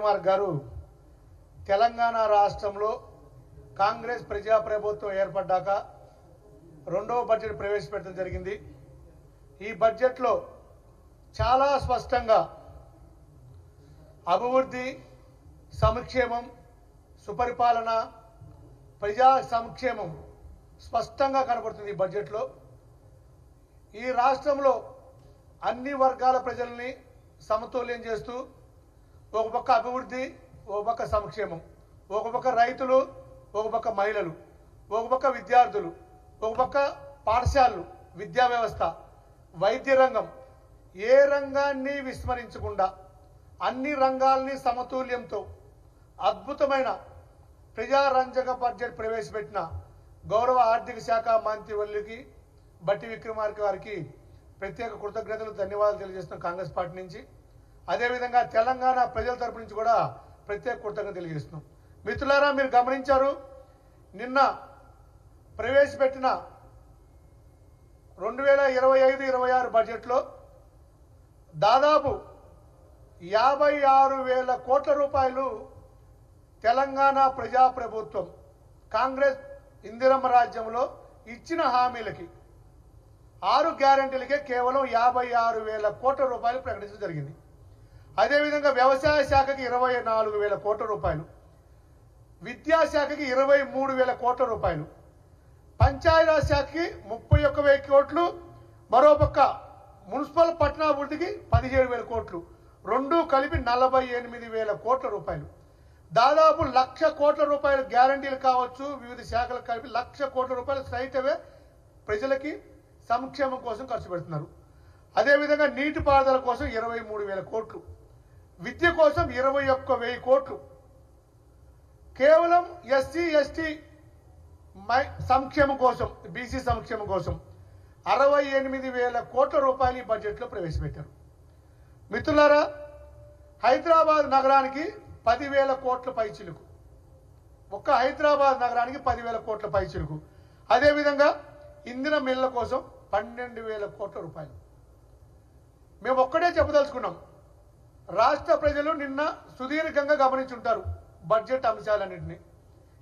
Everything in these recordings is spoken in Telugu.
విక్రమార్క గారు తెలంగాణ రాష్ట్రంలో కాంగ్రెస్ ప్రజా ప్రభుత్వం ఏర్పడ్డాక రెండవ బడ్జెట్ ప్రవేశపెట్టడం జరిగింది. ఈ బడ్జెట్లో చాలా స్పష్టంగా అభివృద్ధి, సంక్షేమం, సుపరిపాలన, ప్రజా సంక్షేమం స్పష్టంగా కనబడుతుంది. ఈ బడ్జెట్లో ఈ రాష్ట్రంలో అన్ని వర్గాల ప్రజల్ని సమతుల్యం చేస్తూ ఒక పక్క అభివృద్ధి, ఒక పక్క సంక్షేమం, ఒక పక్క రైతులు, ఒక పక్క మహిళలు, ఒక పక్క విద్యార్థులు, ఒక పక్క పాఠశాలలు, విద్యా వ్యవస్థ, వైద్య రంగం, ఏ రంగాన్ని విస్మరించకుండా అన్ని రంగాల్ని సమతుల్యంతో అద్భుతమైన ప్రజారంజక బడ్జెట్ ప్రవేశపెట్టిన గౌరవ ఆర్థిక శాఖ మంత్రివర్యులకి బట్టి విక్రమార్క గారికి ప్రత్యేక కృతజ్ఞతలు, ధన్యవాదాలు తెలియజేస్తున్నాం కాంగ్రెస్ పార్టీ నుంచి. అదేవిధంగా తెలంగాణ ప్రజల తరపు నుంచి కూడా ప్రత్యేక కృతజ్ఞతలు తెలియజేస్తున్నాం. మిత్రులారా, మీరు గమనించారు, నిన్న ప్రవేశపెట్టిన 2025-26 బడ్జెట్లో దాదాపు 56,000 కోట్ల రూపాయలు తెలంగాణ ప్రజా ప్రభుత్వం కాంగ్రెస్ ఇందిరమ్మ రాజ్యంలో ఇచ్చిన హామీలకి 6 గ్యారెంటీలకే కేవలం 56,000 కోట్ల రూపాయలు ప్రకటించడం జరిగింది. అదేవిధంగా వ్యవసాయ శాఖకి 24,000 కోట్ల రూపాయలు, విద్యాశాఖకి 23,000 కోట్ల రూపాయలు, పంచాయతీరాజ్ శాఖకి 31,000 కోట్లు, మరోపక్క మున్సిపల్ పట్టణాభివృద్ధికి 17,000 కోట్లు, రెండు కలిపి 48,000 కోట్ల రూపాయలు. దాదాపు 1,00,000 కోట్ల రూపాయలు గ్యారంటీలు కావచ్చు, వివిధ శాఖలకు కలిపి 1,00,000 కోట్ల రూపాయలు స్ట్రైట్ అవే ప్రజలకి సంక్షేమం కోసం ఖర్చు పెడుతున్నారు. అదేవిధంగా నీటిపారుదల కోసం 23,000 కోట్లు, విద్య కోసం 21,000 కోట్లు, కేవలం ఎస్సీ ఎస్టీ సంక్షేమం కోసం, బీసీ సంక్షేమం కోసం 68,000 కోట్ల రూపాయలు ఈ బడ్జెట్లో ప్రవేశపెట్టారు. మిత్రులారా, హైదరాబాద్ నగరానికి 10,000 కోట్ల పైచిలుకు, ఒక్క హైదరాబాద్ నగరానికి 10,000 కోట్ల పైచిలుకు. అదేవిధంగా ఇంధనం మిల్ల కోసం 12,000 కోట్ల రూపాయలు. మేము ఒక్కడే చెప్పదలుచుకున్నాం, రాష్ట్ర ప్రజలు నిన్న సుదీర్ఘంగా గమనించుంటారు బడ్జెట్ అంశాలన్నింటినీ,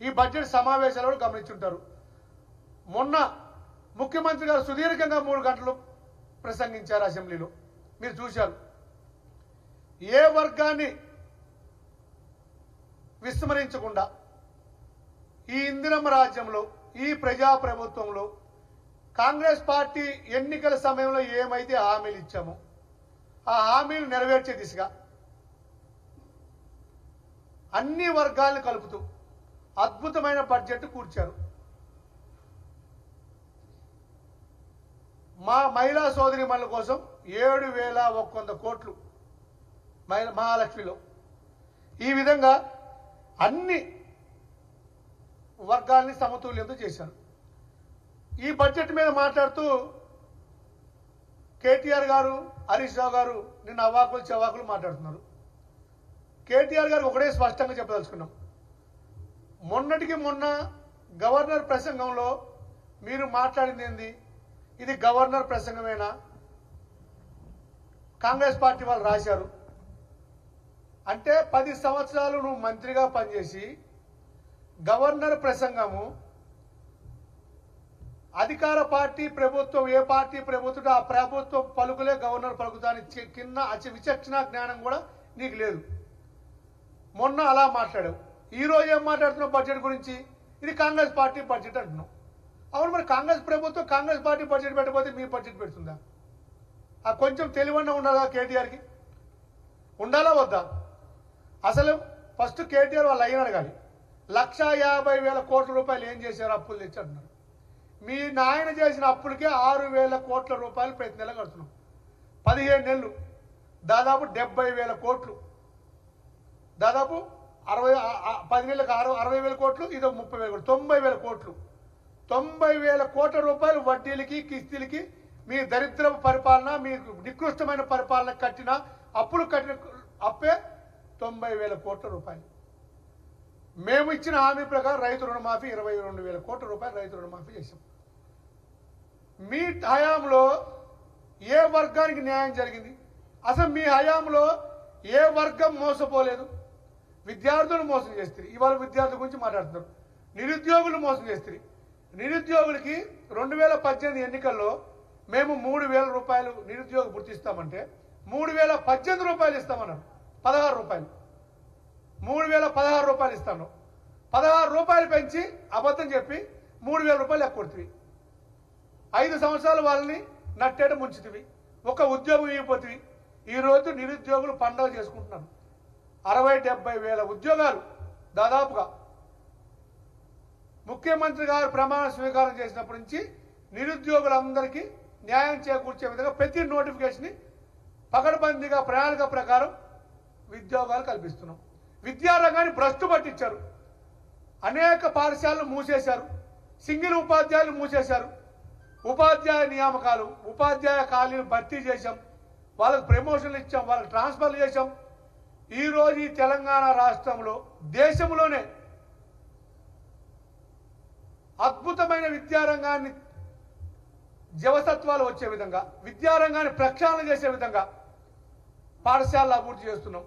ఈ బడ్జెట్ సమావేశాలు కూడా గమనించుంటారు. మొన్న ముఖ్యమంత్రి గారు సుదీర్ఘంగా 3 గంటలు ప్రసంగించారు అసెంబ్లీలో, మీరు చూశారు. ఏ వర్గాన్ని విస్మరించకుండా ఈ ఇందిరమ్మ రాజ్యంలో, ఈ ప్రజా ప్రభుత్వంలో కాంగ్రెస్ పార్టీ ఎన్నికల సమయంలో ఏమైతే హామీలు ఇచ్చామో ఆ హామీలు నెరవేర్చే దిశగా అన్ని వర్గాలను కలుపుతూ అద్భుతమైన బడ్జెట్ కూర్చారు. మా మహిళా సోదరీమణుల కోసం 7,100 కోట్లు మహాలక్ష్మిలో. ఈ విధంగా అన్ని వర్గాల్ని సమతుల్యంతో చేశారు. ఈ బడ్జెట్ మీద మాట్లాడుతూ కేటీఆర్ గారు, హరీష్ రావు గారు నిన్న అవాకులు చవాకులు మాట్లాడుతున్నారు. కేటీఆర్ గారు ఒకటే స్పష్టంగా చెప్పదలుచుకున్నాం, మొన్నటికి మొన్న గవర్నర్ ప్రసంగంలో మీరు మాట్లాడింది ఏంది, ఇది గవర్నర్ ప్రసంగమేనా? కాంగ్రెస్ పార్టీ వాళ్ళు రాశారు అంటే 10 సంవత్సరాలు నువ్వు మంత్రిగా పనిచేసి గవర్నర్ ప్రసంగము, అధికార పార్టీ ప్రభుత్వం ఏ పార్టీ ప్రభుత్వం ఆ ప్రభుత్వం పలుకులే గవర్నర్ పలుకుతాని కింద విచక్షణ జ్ఞానం కూడా నీకు లేదు. మొన్న అలా మాట్లాడావు, ఈరోజు ఏం మాట్లాడుతున్నావు బడ్జెట్ గురించి? ఇది కాంగ్రెస్ పార్టీ బడ్జెట్ అంటున్నావు. అవును, మరి కాంగ్రెస్ ప్రభుత్వం కాంగ్రెస్ పార్టీ బడ్జెట్ పెట్టకపోతే మీ బడ్జెట్ పెడుతుందా? ఆ కొంచెం తెలివన్నా ఉండాలా కేటీఆర్కి? ఉండాలా వద్దా? అసలు ఫస్ట్ కేటీఆర్ వాళ్ళు అయిన అడగాలి. 1,50,000 కోట్ల రూపాయలు ఏం చేశారు, అప్పులు తెచ్చారు. మీ నాయన చేసిన అప్పులకే 6,000 కోట్ల రూపాయలు ప్రతి నెల కడుతున్నాం. 15 నెలలు దాదాపు 70,000 కోట్లు, దాదాపు 10 నెలలకు 60,000 కోట్లు, ఇదో 30,000 కోట్లు, 90,000 కోట్లు. 90,000 కోట్ల రూపాయలు వడ్డీలకి, కిస్తీలకి, మీ దరిద్ర పరిపాలన, మీ నికృష్టమైన పరిపాలన కట్టిన అప్పులు, కట్టిన అప్పే 90,000 కోట్ల రూపాయలు. మేము ఇచ్చిన హామీ ప్రకారం రైతు రుణమాఫీ 22,000 కోట్ల రూపాయలు రైతు రుణమాఫీ చేశాం. మీ హయాంలో ఏ వర్గానికి న్యాయం జరిగింది? అసలు మీ హయాంలో ఏ వర్గం మోసపోలేదు? విద్యార్థులు మోసం చేస్తారు. ఇవాళ విద్యార్థుల గురించి మాట్లాడుతున్నారు. నిరుద్యోగులు మోసం చేస్తారు. నిరుద్యోగులకి 2018 ఎన్నికల్లో మేము 3,000 రూపాయలు నిరుద్యోగ భృతి ఇస్తామంటే 3,018 రూపాయలు ఇస్తామన్నారు. 16 రూపాయలు 3,016 రూపాయలు ఇస్తాను. 16 రూపాయలు పెంచి అబద్ధం చెప్పి 3,000 రూపాయలు ఎక్కొడుతుంది. 5 సంవత్సరాలు వాళ్ళని నట్టేట ముంచుతుంది. ఒక ఉద్యోగం ఇవ్వబోతుంది. ఈరోజు నిరుద్యోగులు పండుగ చేసుకుంటున్నారు. 60-70 వేల ఉద్యోగాలు దాదాపుగా ముఖ్యమంత్రి గారు ప్రమాణ స్వీకారం చేసినప్పటి నుంచి నిరుద్యోగులందరికీ న్యాయం చేకూర్చే విధంగా ప్రతి నోటిఫికేషన్ పకడ్బందీగా ప్రణాళిక ప్రకారం ఉద్యోగాలు కల్పిస్తున్నాం. విద్యారంగాన్ని భ్రష్టు పట్టించారు. అనేక పాఠశాలలు మూసేశారు. సింగిల్ ఉపాధ్యాయులు మూసేశారు. ఉపాధ్యాయ నియామకాలు, ఉపాధ్యాయ ఖాళీలు భర్తీ చేశాం. వాళ్ళకు ప్రమోషన్లు ఇచ్చాం, వాళ్ళకి ట్రాన్స్ఫర్లు చేశాం. ఈరోజు ఈ తెలంగాణ రాష్ట్రంలో దేశంలోనే అద్భుతమైన విద్యారంగాన్ని జవసత్వాలు వచ్చే విధంగా, విద్యారంగాన్ని ప్రక్షాళన చేసే విధంగా పాఠశాలలు అభివృద్ధి చేస్తున్నాం.